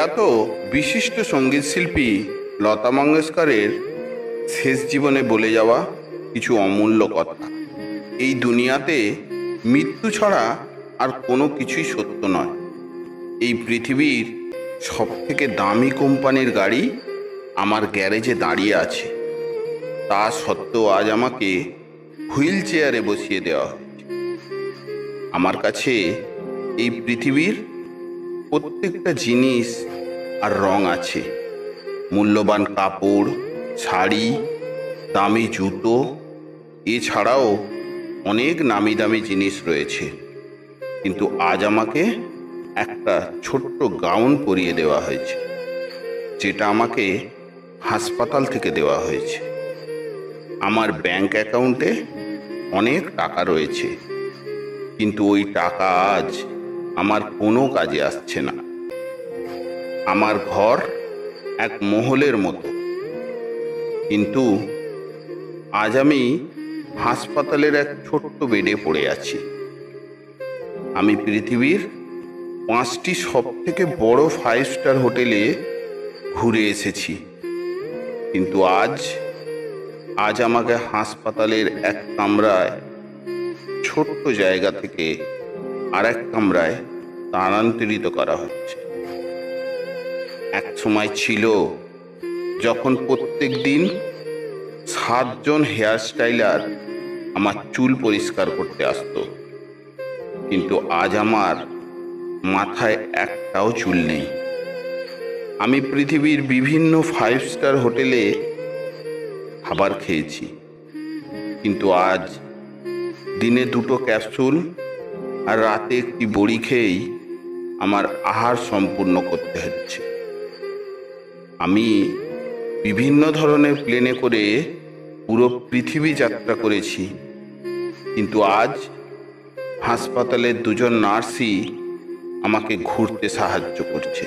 প্রয়াত বিশিষ্ট সঙ্গীতশিল্পী লতা মঙ্গেশকরের শেষ জীবনে বলে যাওয়া কিছু অমূল্য কথা। এই দুনিয়াতে মৃত্যু ছাড়া আর কোনো কিছুই সত্য নয়। এই পৃথিবীর সবথেকে দামি কোম্পানির গাড়ি আমার গ্যারেজে দাঁড়িয়ে আছে, তা সত্ত্বেও আজ আমাকে হুইল চেয়ারে বসিয়ে দেওয়া হয়েছে। আমার কাছে এই পৃথিবীর প্রত্যেকটা জিনিস আর রং আছে। মূল্যবান কাপড়, শাড়ি, দামি জুতো, এছাড়াও অনেক নামি দামি জিনিস রয়েছে। কিন্তু আজ আমাকে একটা ছোট্ট গাউন পরিয়ে দেওয়া হয়েছে, যেটা আমাকে হাসপাতাল থেকে দেওয়া হয়েছে। আমার ব্যাংক অ্যাকাউন্টে অনেক টাকা রয়েছে, কিন্তু ওই টাকা আজ আমার কোনো কাজে আসছে না। আমার ঘর এক মহলের মতো, কিন্তু আজ আমি হাসপাতালের এক ছোট্ট বেডে পড়ে আছি। আমি পৃথিবীর 5টি সবথেকে বড় 5 স্টার হোটেলে ঘুরে এসেছি, কিন্তু আজ আমাকে হাসপাতালের এক কামরায়, ছোট্ট জায়গা থেকে আর এক কামরায় স্থানান্তরিত করা হচ্ছে। এক সময় ছিল যখন প্রত্যেক দিন 7 জন হেয়ার স্টাইলার আমার চুল পরিষ্কার করতে আসতো, কিন্তু আজ আমার মাথায় একটাও চুল নেই। আমি পৃথিবীর বিভিন্ন 5 স্টার হোটেলে খাবার খেয়েছি, কিন্তু আজ দিনে 2টো ক্যাপসুল আর রাতে একটি বড়ি খেয়েই আমার আহার সম্পূর্ণ করতে হচ্ছে। আমি বিভিন্ন ধরনের প্লেনে করে পুরো পৃথিবী যাত্রা করেছি, কিন্তু আজ হাসপাতালের 2জন নার্সই আমাকে ঘুরতে সাহায্য করছে।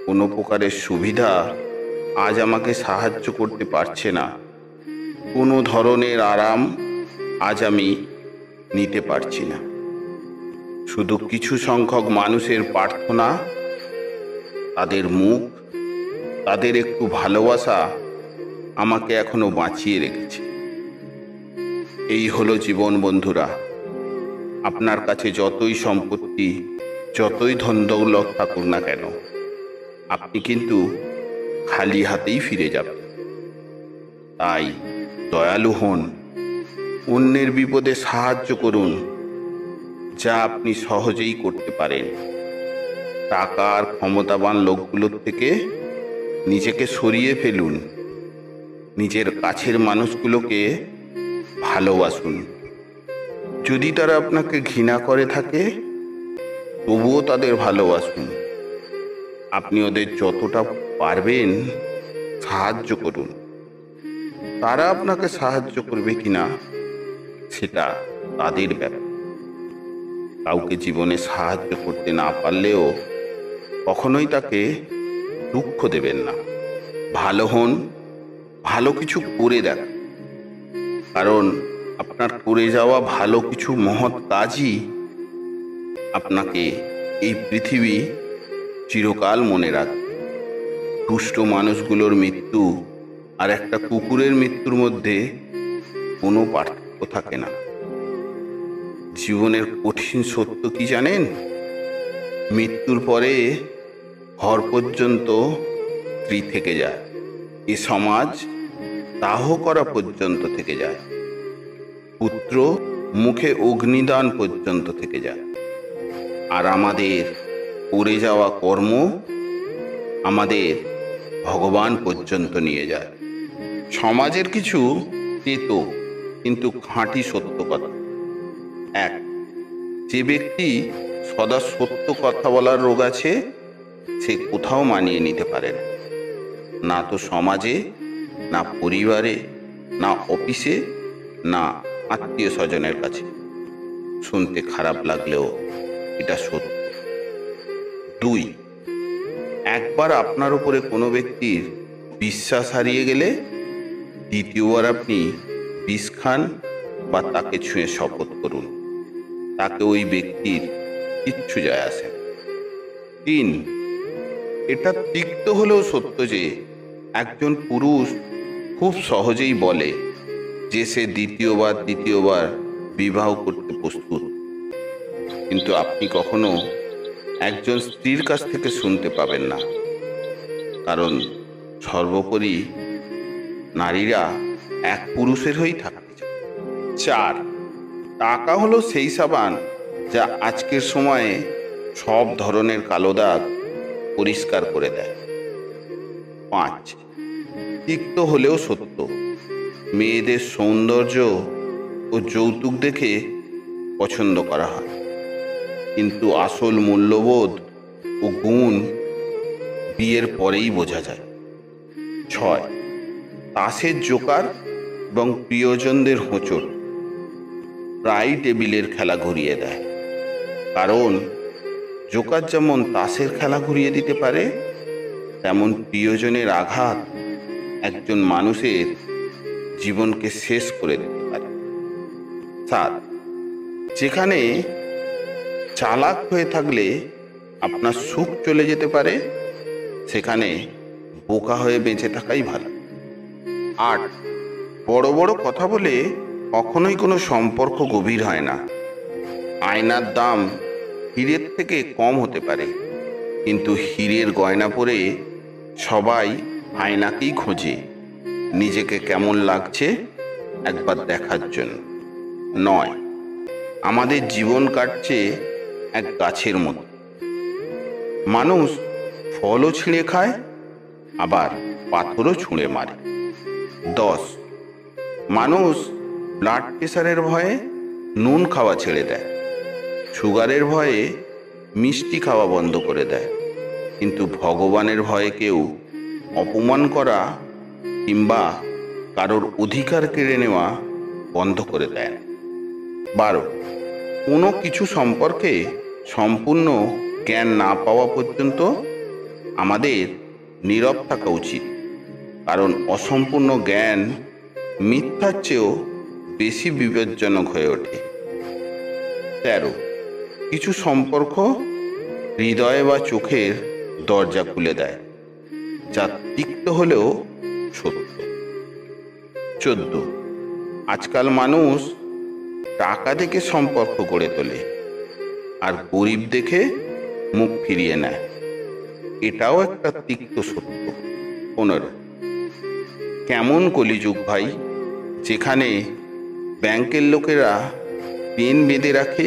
কোনো প্রকারের সুবিধা আজ আমাকে সাহায্য করতে পারছে না। কোনো ধরনের আরাম আজ আমি নিতে পারছি না। শুধু কিছু সংখ্যক মানুষের প্রার্থনা, তাদের মুখ, তাদের একটু ভালোবাসা আমাকে এখনো বাঁচিয়ে রেখেছে। এই হলো জীবন বন্ধুরা। আপনার কাছে যতই সম্পত্তি, যতই ধন দৌলত থাকুক না কেন, আপনি কিন্তু খালি হাতেই ফিরে যাবেন। তাই দয়ালু হন, অন্যের বিপদে সাহায্য করুন, যা আপনি সহজেই করতে পারেন। টাকা আর ক্ষমতাবান লোকগুলোর থেকে নিজেকে সরিয়ে ফেলুন। নিজের কাছের মানুষগুলোকে ভালোবাসুন। যদি তারা আপনাকে ঘৃণা করে থাকে, তবুও তাদের ভালোবাসুন। আপনি ওদের যতটা পারবেন সাহায্য করুন। তারা আপনাকে সাহায্য করবে কিনা সেটা তাদের ব্যাপার। কাউকে জীবনে সাহায্য করতে না পারলেও কখনোই তাকে দুঃখ দেবেন না। ভালো হন, ভালো কিছু করে দেখ, কারণ আপনার করে যাওয়া ভালো কিছু মহৎ কাজই আপনাকে এই পৃথিবী চিরকাল মনে রাখবে। দুষ্ট মানুষগুলোর মৃত্যু আর একটা কুকুরের মৃত্যুর মধ্যে কোনো পার্থক্য থাকে না। জীবনের কঠিন সত্য কি জানেন? মৃত্যুর পরে ঘর পর্যন্ত স্ত্রী থেকে যায়, এ সমাজ দাহ করা পর্যন্ত থেকে যায়, পুত্র মুখে অগ্নিদান পর্যন্ত থেকে যায়, আর আমাদের করে যাওয়া কর্ম আমাদের ভগবান পর্যন্ত নিয়ে যায়। সমাজের কিছু তেতো কিন্তু খাঁটি সত্য কথা। এক, যে ব্যক্তি সদা সত্য কথা বলার রোগ আছে, সে কোথাও মানিয়ে নিতে পারে না, না তো সমাজে, না পরিবারে, না অফিসে, না আত্মীয় স্বজনের কাছে। শুনতে খারাপ লাগলেও এটা সত্য। 2, একবার আপনার উপরে কোনো ব্যক্তির বিশ্বাস হারিয়ে গেলে দ্বিতীয়বার আপনি বিষ খান বা তাকে ছুঁয়ে শপথ করুন, তাকে ওই ব্যক্তির কিচ্ছু যায় আসে না। 3, এটা তিক্ত হলেও সত্য যে একজন পুরুষ খুব সহজেই বলে যে সে দ্বিতীয়বার বিবাহ করতে প্রস্তুত, কিন্তু আপনি কখনো একজন স্ত্রীর কাছ থেকে শুনতে পাবেন না, কারণ সর্বোপরি নারীরা এক পুরুষের হয়েই থাকতে চায়। 4, টাকা হলো সেই সাবান যা আজকের সময়ে সব ধরনের কালো দাগ পরিষ্কার করে দেয়। 5, তিক্ত হলেও সত্য, মেয়েদের সৌন্দর্য ও যৌতুক দেখে পছন্দ করা হয়, কিন্তু আসল মূল্যবোধ ও গুণ বিয়ের পরেই বোঝা যায়। 6, তাসের জোকার এবং প্রিয়জনদের হোঁচট প্রায় টেবিলের খেলা ঘুরিয়ে দেয়, কারণ জোকার যেমন তাসের খেলা ঘুরিয়ে দিতে পারে, তেমন প্রিয়জনের আঘাত একজন মানুষের জীবনকে শেষ করে দিতে পারে। 7, যেখানে চালাক হয়ে থাকলে আপনার সুখ চলে যেতে পারে, সেখানে বোকা হয়ে বেঁচে থাকাই ভালো। 8, বড় বড় কথা বলে কখনোই কোনো সম্পর্ক গভীর হয় না। আয়নার দাম হীরের থেকে কম হতে পারে, কিন্তু হীরের গয়না পরে সবাই আয়নাকেই খোঁজে নিজেকে কেমন লাগছে একবার দেখার জন্য। 9, আমাদের জীবন কাটছে এক গাছের মতো, মানুষ ফলও ছিঁড়ে খায়, আবার পাথরও ছুঁড়ে মারে। 10, মানুষ ব্লাড প্রেশারের ভয়ে নুন খাওয়া ছেড়ে দেয়, সুগারের ভয়ে মিষ্টি খাওয়া বন্ধ করে দেয়, কিন্তু ভগবানের ভয়ে কেউ অপমান করা কিংবা কারোর অধিকার কেড়ে নেওয়া বন্ধ করে দেয়। 12, কোনো কিছু সম্পর্কে সম্পূর্ণ জ্ঞান না পাওয়া পর্যন্ত আমাদের নীরব থাকা উচিত, কারণ অসম্পূর্ণ জ্ঞান মিথ্যার চেয়েও বেশি বিপজ্জনক হয়ে ওঠে। 13, কিছু সম্পর্ক হৃদয় বা চোখের দরজা খুলে দেয়, যা তিক্ত হলেও সত্য। 14, আজকাল মানুষ টাকা দেখে সম্পর্ক গড়ে তোলে আর গরিব দেখে মুখ ফিরিয়ে নেয়, এটাও একটা তিক্ত সত্য। 15, কেমন কলিযুগ ভাই, যেখানে ব্যাংকের লোকেরা পেন বেঁধে রাখে,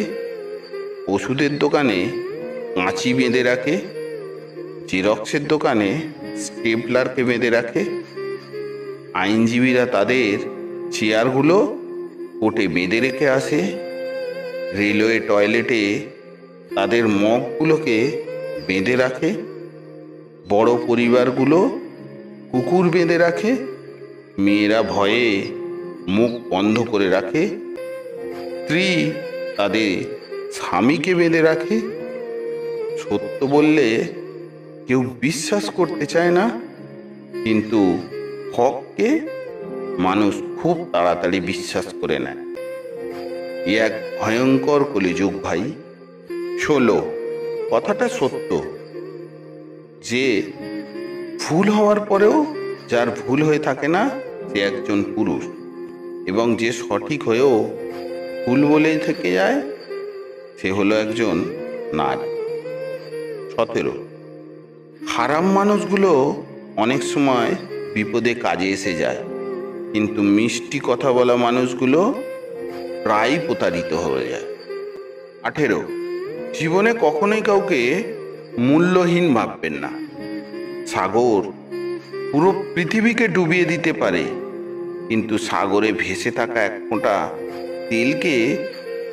ওষুধের দোকানে কাঁচি বেঁধে রাখে, জেরক্সের দোকানে স্টেপলারকে বেঁধে রাখে, আইনজীবীরা তাদের চেয়ারগুলো কোর্টে বেঁধে রেখে আসে, রেলওয়ে টয়লেটে তাদের মগগুলোকে বেঁধে রাখে, বড় পরিবারগুলো কুকুর বেঁধে রাখে, মেয়েরা ভয়ে মুখ বন্ধ করে রাখে, স্ত্রী তাদের স্বামীকে বেঁধে রাখে। সত্য বললে কেউ বিশ্বাস করতে চায় না, কিন্তু হককে মানুষ খুব তাড়াতাড়ি বিশ্বাস করে নেয়। এক ভয়ঙ্কর কলিযুগ ভাই। 16, কথাটা সত্য যে ভুল হওয়ার পরেও যার ভুল হয়ে থাকে না সে একজন পুরুষ, এবং যে সঠিক হয়েও ভুল বলেই থেকে যায় সে হলো একজন নারী। 17, খারাপ মানুষগুলো অনেক সময় বিপদে কাজে এসে যায়, কিন্তু মিষ্টি কথা বলা মানুষগুলো প্রায় প্রতারিত হয়ে যায়। 18, জীবনে কখনোই কাউকে মূল্যহীন ভাববেন না। সাগর পুরো পৃথিবীকে ডুবিয়ে দিতে পারে, কিন্তু সাগরে ভেসে থাকা এক ফোঁটা তেলকে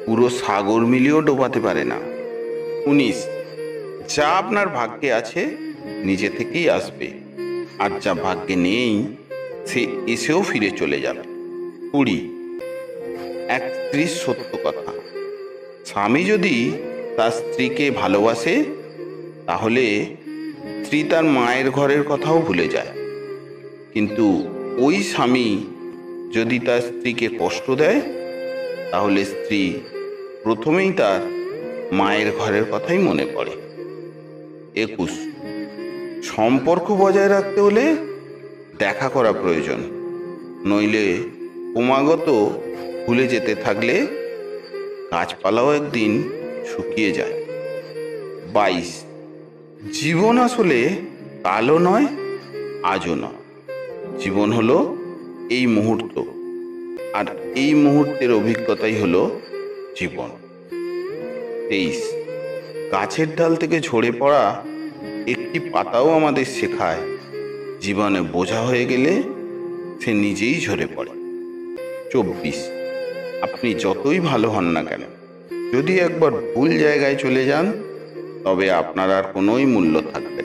পুরো সাগর মিলিয়েও ডোবাতে পারে না। 19, যা আপনার ভাগ্যে আছে নিজে থেকেই আসবে, আর যা ভাগ্যে নেই সে এসেও ফিরে চলে যাবে। 20, এক স্ত্রীর সত্য কথা, স্বামী যদি তার স্ত্রীকে ভালোবাসে তাহলে স্ত্রী তার মায়ের ঘরের কথাও ভুলে যায়, কিন্তু ওই স্বামী যদি তার স্ত্রীকে কষ্ট দেয় তাহলে স্ত্রী প্রথমেই তার মায়ের ঘরের কথাই মনে পড়ে। 21, সম্পর্ক বজায় রাখতে হলে দেখা করা প্রয়োজন, নইলে ক্রমাগত ভুলে যেতে থাকলে গাছপালাও একদিন শুকিয়ে যায়। 22, জীবন আসলে কালও নয় আজও নয়। জীবন হলো এই মুহূর্ত, আর এই মুহূর্তের অভিজ্ঞতাই হলো জীবন। 23, গাছের ডাল থেকে ঝরে পড়া একটি পাতাও আমাদের শেখায় জীবনে বোঝা হয়ে গেলে সে নিজেই ঝরে পড়ে। 24, আপনি যতই ভালো হন না কেন, যদি একবার ভুল জায়গায় চলে যান তবে আপনার আর কোনোই মূল্য থাকবে না।